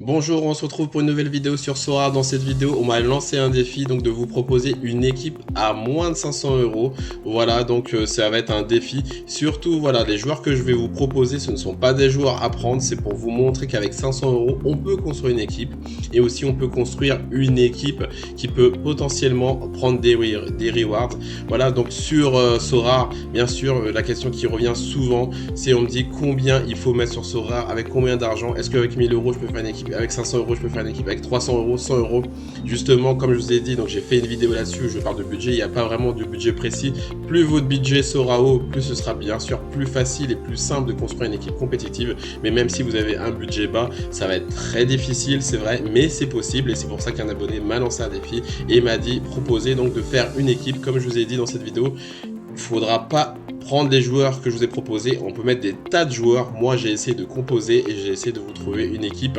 Bonjour, on se retrouve pour une nouvelle vidéo sur Sora. Dans cette vidéo, on m'a lancé un défi donc de vous proposer une équipe à moins de 500 euros. Voilà, donc ça va être un défi. Surtout, voilà, les joueurs que je vais vous proposer, ce ne sont pas des joueurs à prendre. C'est pour vous montrer qu'avec 500 euros, on peut construire une équipe. Et aussi, on peut construire une équipe qui peut potentiellement prendre des rewards. Voilà, donc sur Sora, bien sûr, la question qui revient souvent, c'est on me dit combien il faut mettre sur Sora, avec combien d'argent. Est-ce qu'avec 1000 euros, je peux faire une équipe? Avec 500 euros, je peux faire une équipe. Avec 300 euros, 100 euros. Justement, comme je vous ai dit, donc j'ai fait une vidéo là-dessus. Je parle de budget. Il n'y a pas vraiment de budget précis. Plus votre budget sera haut, plus ce sera bien sûr plus facile et plus simple de construire une équipe compétitive. Mais même si vous avez un budget bas, ça va être très difficile, c'est vrai, mais c'est possible. Et c'est pour ça qu'un abonné m'a lancé un défi et m'a dit proposer donc de faire une équipe. Comme je vous ai dit dans cette vidéo, il faudra pas prendre les joueurs que je vous ai proposés. On peut mettre des tas de joueurs. Moi, j'ai essayé de composer et j'ai essayé de vous trouver une équipe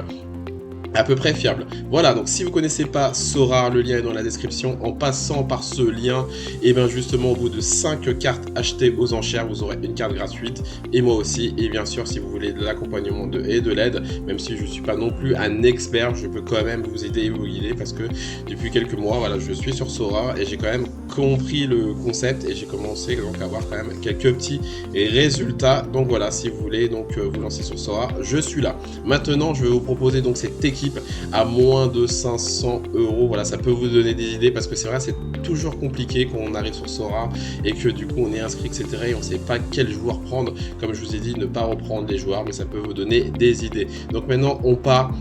à peu près fiable. Voilà, donc si vous connaissez pas Sora, le lien est dans la description. En passant par ce lien, et bien justement au bout de 5 cartes achetées aux enchères, vous aurez une carte gratuite et moi aussi. Et bien sûr, si vous voulez de l'accompagnement et de l'aide, même si je ne suis pas non plus un expert, je peux quand même vous aider et vous guider parce que depuis quelques mois, voilà, je suis sur Sora et j'ai quand même compris le concept et j'ai commencé donc à avoir quand même quelques petits résultats. Donc voilà, si vous voulez donc vous lancer sur Sora, je suis là. Maintenant, je vais vous proposer donc cette équipe à moins de 500 euros. Voilà, ça peut vous donner des idées parce que c'est vrai, c'est toujours compliqué quand on arrive sur Sora et que du coup on est inscrit, etc. et on ne sait pas quel joueur prendre. Comme je vous ai dit, ne pas reprendre les joueurs, mais ça peut vous donner des idées. Donc maintenant, on part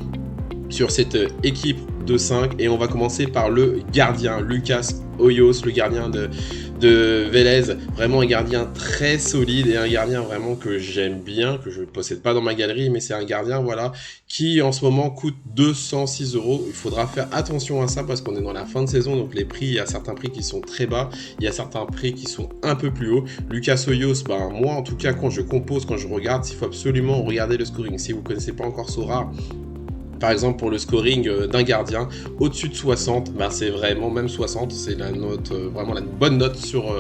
sur cette équipe de 5 et on va commencer par le gardien Lucas Hoyos, le gardien de Vélez, vraiment un gardien très solide et un gardien vraiment que j'aime bien, que je ne possède pas dans ma galerie, mais c'est un gardien voilà qui en ce moment coûte 206 euros. Il faudra faire attention à ça parce qu'on est dans la fin de saison, donc les prix, il y a certains prix qui sont très bas, il y a certains prix qui sont un peu plus hauts. Lucas Hoyos, ben moi en tout cas quand je compose, quand je regarde, il faut absolument regarder le scoring. Si vous ne connaissez pas encore Sora, par exemple pour le scoring d'un gardien au-dessus de 60, bah c'est vraiment, même 60 c'est la note, vraiment la bonne note sur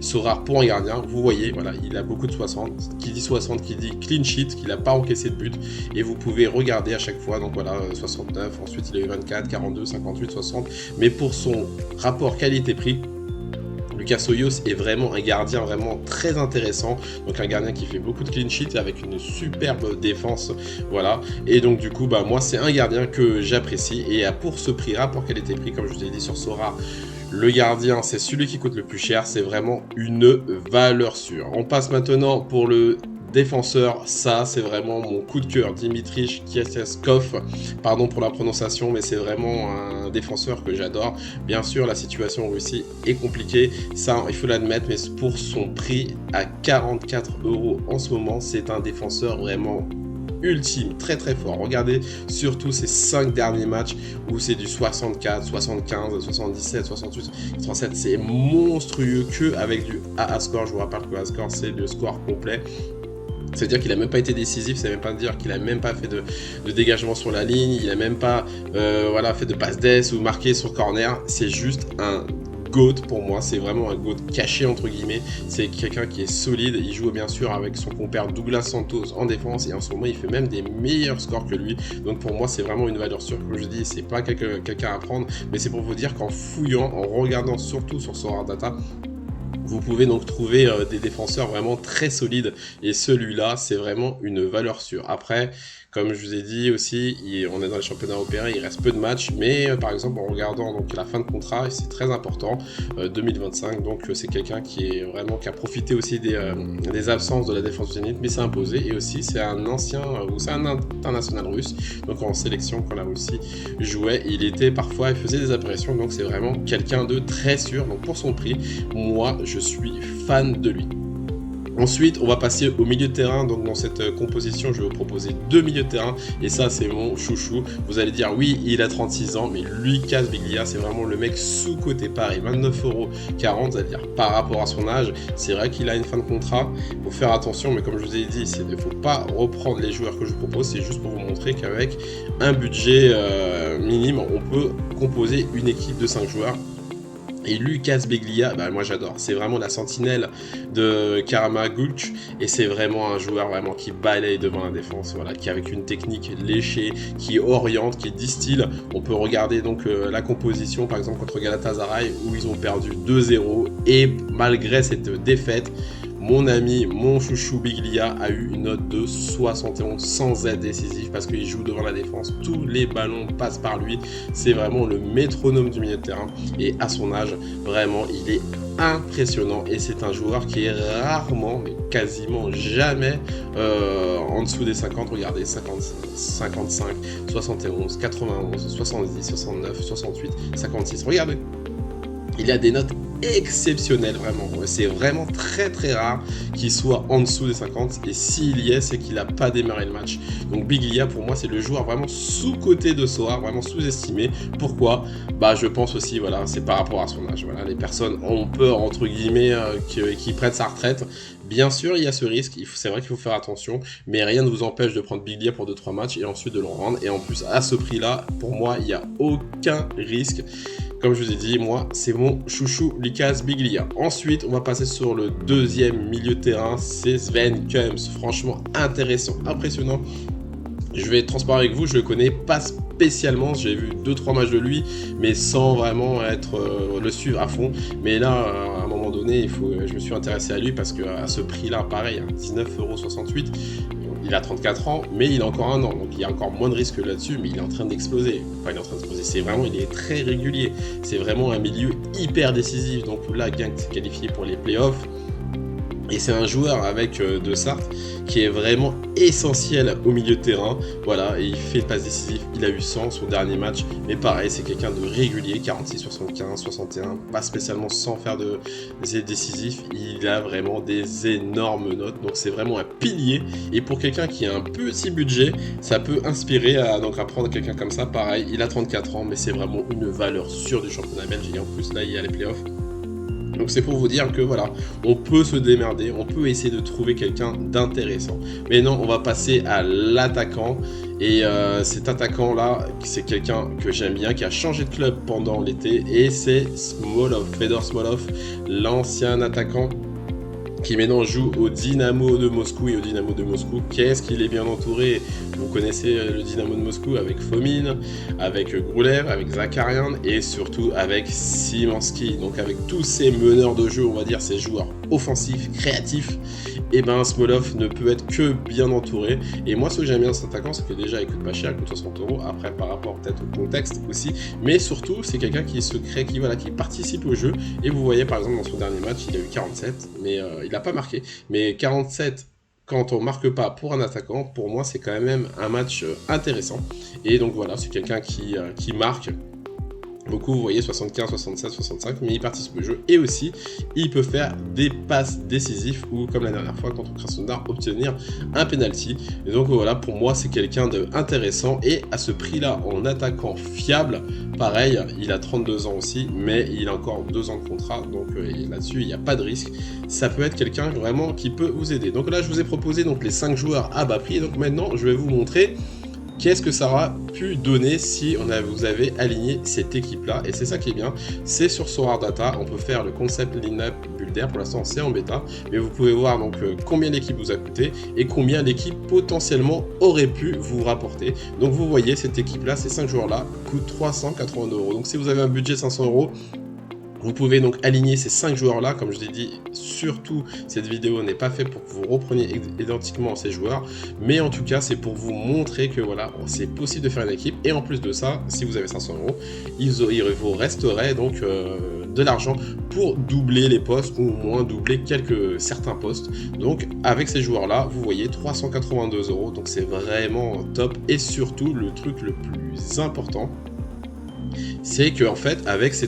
Sora pour un gardien. Vous voyez, voilà, il a beaucoup de 60, qui dit 60, qui dit clean sheet, qu'il n'a pas encaissé de but, et vous pouvez regarder à chaque fois, donc voilà, 69, ensuite il a eu 24, 42, 58, 60, mais pour son rapport qualité-prix, Lucas Hoyos est vraiment un gardien vraiment très intéressant, donc un gardien qui fait beaucoup de clean sheet avec une superbe défense, voilà, et donc du coup bah moi c'est un gardien que j'apprécie et pour ce prix, rapport qualité-prix, comme je vous ai dit sur Sora, le gardien c'est celui qui coûte le plus cher, c'est vraiment une valeur sûre. On passe maintenant pour le défenseur, ça c'est vraiment mon coup de cœur, Dimitri Kieseskov, pardon pour la prononciation, mais c'est vraiment un défenseur que j'adore. Bien sûr la situation en Russie est compliquée, ça il faut l'admettre, mais pour son prix à 44 euros en ce moment, c'est un défenseur vraiment ultime, très très fort. Regardez surtout ces 5 derniers matchs où c'est du 64, 75, 77, 68, 37, c'est monstrueux que avec du AA score. Je vous rappelle que AA score c'est le score complet. C'est-à-dire qu'il n'a même pas été décisif, c'est même pas dire qu'il a même pas fait de dégagement sur la ligne, il a même pas voilà, fait de passe d'ess ou marqué sur corner, c'est juste un GOAT pour moi, c'est vraiment un GOAT caché entre guillemets, c'est quelqu'un qui est solide, il joue bien sûr avec son compère Douglas Santos en défense et en ce moment il fait même des meilleurs scores que lui, donc pour moi c'est vraiment une valeur sûre. Comme je dis, c'est pas quelqu'un à prendre, mais c'est pour vous dire qu'en fouillant, en regardant surtout sur Sora Data, vous pouvez donc trouver des défenseurs vraiment très solides et celui-là c'est vraiment une valeur sûre. Après, comme je vous ai dit aussi, on est dans les championnats européens, il reste peu de matchs, mais par exemple en regardant donc la fin de contrat, c'est très important, 2025, donc c'est quelqu'un qui a profité aussi des absences de la défense du Zénith, mais s'est imposé, et aussi c'est un ancien, ou c'est un international russe, donc en sélection quand la Russie jouait, il faisait des apparitions, donc c'est vraiment quelqu'un de très sûr. Donc pour son prix, moi je suis fan de lui. Ensuite, on va passer au milieu de terrain. Donc dans cette composition, je vais vous proposer 2 milieux de terrain. Et ça, c'est mon chouchou. Vous allez dire, oui, il a 36 ans, mais Lucas Biglia, c'est vraiment le mec sous-coté Paris. 29,40 €, c'est-à-dire par rapport à son âge. C'est vrai qu'il a une fin de contrat. Il faut faire attention, mais comme je vous ai dit, il ne faut pas reprendre les joueurs que je vous propose. C'est juste pour vous montrer qu'avec un budget minime, on peut composer une équipe de 5 joueurs. Et Lucas Biglia, bah moi j'adore, c'est vraiment la sentinelle de Karma Gulch et c'est vraiment un joueur vraiment qui balaye devant la défense, voilà, qui avec une technique léchée, qui oriente, qui distille. On peut regarder donc la composition par exemple contre Galatasaray où ils ont perdu 2-0 et malgré cette défaite, mon ami, mon chouchou Biglia a eu une note de 71 sans être décisif parce qu'il joue devant la défense. Tous les ballons passent par lui. C'est vraiment le métronome du milieu de terrain. Et à son âge, vraiment, il est impressionnant. Et c'est un joueur qui est rarement, mais quasiment jamais en dessous des 50. Regardez, 50, 55, 71, 91, 70, 69, 68, 56. Regardez. Il a des notes exceptionnelles, vraiment. C'est vraiment très très rare qu'il soit en dessous des 50. Et s'il y est, c'est qu'il n'a pas démarré le match. Donc Biglia, pour moi, c'est le joueur vraiment sous-coté de Soar, vraiment sous-estimé. Pourquoi? Bah, je pense aussi, voilà, c'est par rapport à son âge. Voilà, les personnes ont peur, entre guillemets, qui prennent sa retraite. Bien sûr, il y a ce risque, c'est vrai qu'il faut faire attention, mais rien ne vous empêche de prendre Biglia pour 2-3 matchs et ensuite de le rendre. Et en plus, à ce prix-là, pour moi, il n'y a aucun risque. Comme je vous ai dit, moi, c'est mon chouchou Lucas Biglia. Ensuite, on va passer sur le deuxième milieu de terrain, c'est Sven Kuhms. Franchement, intéressant, impressionnant. Je vais être transparent avec vous, je le connais pas spécialement, j'ai vu 2-3 matchs de lui, mais sans vraiment le suivre à fond. Mais là, à un moment donné, je me suis intéressé à lui parce qu'à ce prix-là, pareil, 19,68 €, il a 34 ans, mais il a encore un an, donc il y a encore moins de risques là-dessus, mais il est en train d'exploser. Enfin, il est en train d'exploser, c'est vraiment, il est très régulier. C'est vraiment un milieu hyper décisif, donc là, Genk s'est qualifié pour les playoffs. Et c'est un joueur avec De Sart qui est vraiment essentiel au milieu de terrain. Voilà, et il fait le passe décisif. Il a eu 100 son dernier match. Mais pareil, c'est quelqu'un de régulier. 46, 75, 61. Pas spécialement sans faire de décisif. Il a vraiment des énormes notes. Donc c'est vraiment un pilier. Et pour quelqu'un qui a un petit budget, ça peut inspirer à prendre quelqu'un comme ça. Pareil, il a 34 ans, mais c'est vraiment une valeur sûre du championnat belge. Et en plus, là, il y a les playoffs. Donc c'est pour vous dire que voilà, on peut se démerder, on peut essayer de trouver quelqu'un d'intéressant. Mais non, on va passer à l'attaquant. Et cet attaquant-là, c'est quelqu'un que j'aime bien, qui a changé de club pendant l'été. Et c'est Smolov, Fedor Smolov, l'ancien attaquant qui maintenant joue au Dynamo de Moscou. Et au Dynamo de Moscou, qu'est-ce qu'il est bien entouré? Vous connaissez le Dynamo de Moscou avec Fomin, avec Groulev, avec Zakarian et surtout avec Simansky. Donc avec tous ces meneurs de jeu, on va dire ces joueurs offensifs, créatifs, et ben Smolov ne peut être que bien entouré. Et moi ce que j'aime bien de cet attaquant, c'est que déjà il coûte pas cher, il coûte 60 €, après par rapport peut-être au contexte aussi, mais surtout c'est quelqu'un qui se crée, qui participe au jeu. Et vous voyez par exemple dans son dernier match, il a eu 47, mais il n'a pas marqué. Mais 47 quand on marque pas pour un attaquant, pour moi c'est quand même un match intéressant. Et donc voilà, c'est quelqu'un qui marque beaucoup, vous voyez, 75, 67, 65, mais il participe au jeu et aussi il peut faire des passes décisives ou comme la dernière fois contre Krasnodar obtenir un penalty. Et donc voilà, pour moi c'est quelqu'un d'intéressant et à ce prix là en attaquant fiable, pareil, il a 32 ans aussi, mais il a encore 2 ans de contrat, donc là-dessus il n'y a pas de risque. Ça peut être quelqu'un vraiment qui peut vous aider. Donc là je vous ai proposé donc les 5 joueurs à bas prix, donc maintenant je vais vous montrer qu'est-ce que ça aura pu donner si vous avez aligné cette équipe-là. Et c'est ça qui est bien, c'est sur Sorare Data, on peut faire le concept line-up builder, pour l'instant c'est en bêta, mais vous pouvez voir donc combien l'équipe vous a coûté et combien l'équipe potentiellement aurait pu vous rapporter. Donc vous voyez, cette équipe-là, ces 5 joueurs-là, coûtent 380 €. Donc si vous avez un budget de 500 €, vous pouvez donc aligner ces 5 joueurs-là, comme je l'ai dit, surtout cette vidéo n'est pas faite pour que vous repreniez identiquement ces joueurs, mais en tout cas c'est pour vous montrer que voilà, c'est possible de faire une équipe, et en plus de ça, si vous avez 500 €, il vous resterait donc de l'argent pour doubler les postes, ou au moins doubler certains postes. Donc avec ces joueurs-là, vous voyez 382 €, donc c'est vraiment top, et surtout le truc le plus important, c'est que en fait avec ces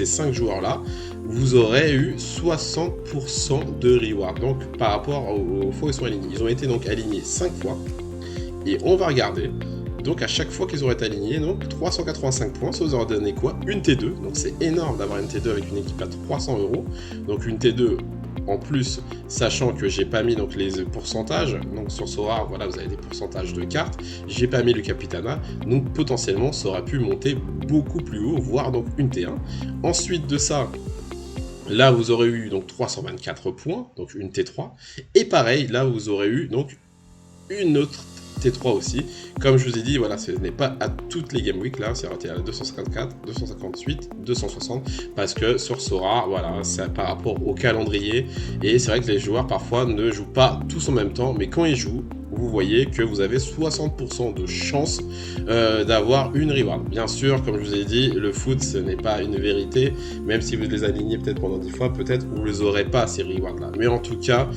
5 joueurs là, vous aurez eu 60% de reward. Donc par rapport aux fois où ils sont alignés, ils ont été donc alignés 5 fois et on va regarder. Donc à chaque fois qu'ils auraient été alignés, donc 385 points, ça vous aurait donné quoi? Une T2, donc c'est énorme d'avoir une T2 avec une équipe à 300 €. Donc une T2 en plus, sachant que j'ai pas mis donc les pourcentages, donc sur Sora, voilà, vous avez des pourcentages de cartes, j'ai pas mis le Capitana, donc potentiellement ça aurait pu monter beaucoup plus haut, voire donc une T1. Ensuite de ça, là vous aurez eu donc 324 points, donc une T3, et pareil, là vous aurez eu donc une autre T3 aussi. Comme je vous ai dit, voilà, ce n'est pas à toutes les Game Week, là, c'est raté à la 254, 258, 260, parce que sur Sora, voilà, c'est par rapport au calendrier, et c'est vrai que les joueurs parfois ne jouent pas tous en même temps, mais quand ils jouent, vous voyez que vous avez 60% de chance d'avoir une reward. Bien sûr, comme je vous ai dit, le foot, ce n'est pas une vérité, même si vous les alignez peut-être pendant 10 fois, peut-être vous ne les aurez pas, ces rewards-là. Mais en tout cas,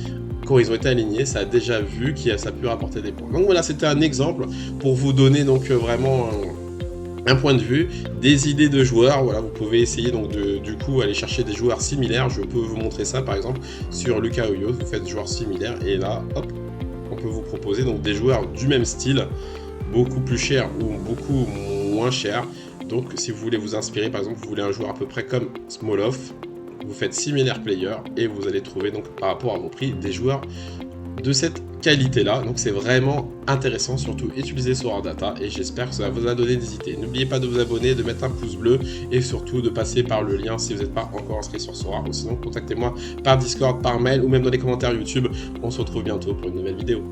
quand ils ont été alignés, ça a déjà vu que ça a pu rapporter des points. Donc voilà, c'était un exemple pour vous donner donc vraiment un point de vue, des idées de joueurs. Voilà, vous pouvez essayer donc du coup aller chercher des joueurs similaires. Je peux vous montrer ça par exemple sur Lucas Hoyos. Vous faites joueurs similaires et là, hop, on peut vous proposer donc des joueurs du même style, beaucoup plus chers ou beaucoup moins chers. Donc si vous voulez vous inspirer, par exemple, vous voulez un joueur à peu près comme Smolov, vous faites similaire player et vous allez trouver donc par rapport à vos prix des joueurs de cette qualité là. Donc c'est vraiment intéressant, surtout utiliser Sora Data, et j'espère que ça vous a donné des idées. N'oubliez pas de vous abonner, de mettre un pouce bleu et surtout de passer par le lien si vous n'êtes pas encore inscrit sur Sora, ou sinon contactez-moi par Discord, par mail ou même dans les commentaires YouTube. On se retrouve bientôt pour une nouvelle vidéo.